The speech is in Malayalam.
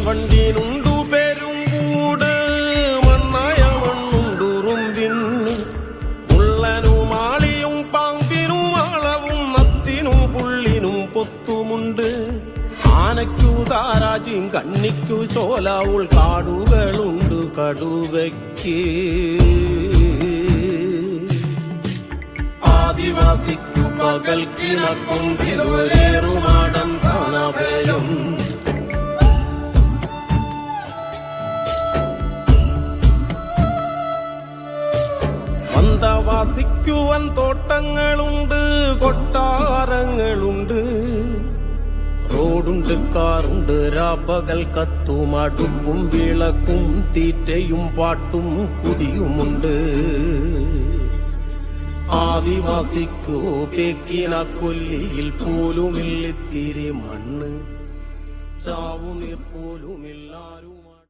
മൺവണ്ടിനുണ്ടു പെരുങ്കൂട് മണ്ണായ മണ്ണുണ്ടുറുമ്പിന് മുള്ളനും മാളിയും പാമ്പിനും അളവും നത്തിനും പുള്ളിനും പൊത്തുമുണ്ട്. ആനയ്ക്കു താരാജിയും കണ്ണിക്കു ചോലാവുൾ കാടുകളുണ്ട് കടുവയ്ക്ക്. ആദിവാസിക്കു പകൽ കിഴക്കൊമ്പിലൊരേറുമാടം കാണാഭയം. വന്തവാസിക്കുവൻ തോട്ടങ്ങളുണ്ട് കൊട്ടാരങ്ങളുണ്ട്. റോഡുണ്ട് കാറുണ്ട് രാപ്പകൽ കത്തും അടുപ്പും വിളക്കും തീറ്റയും പാട്ടും കുടിയുമുണ്ട്. ആദിവാസിക്കു പേക്കിന കൊല്ലിയിൽ പോലുമില്ലിത്തിരി മണ്ണ് ചാവുനീർ പോലുമില്ല.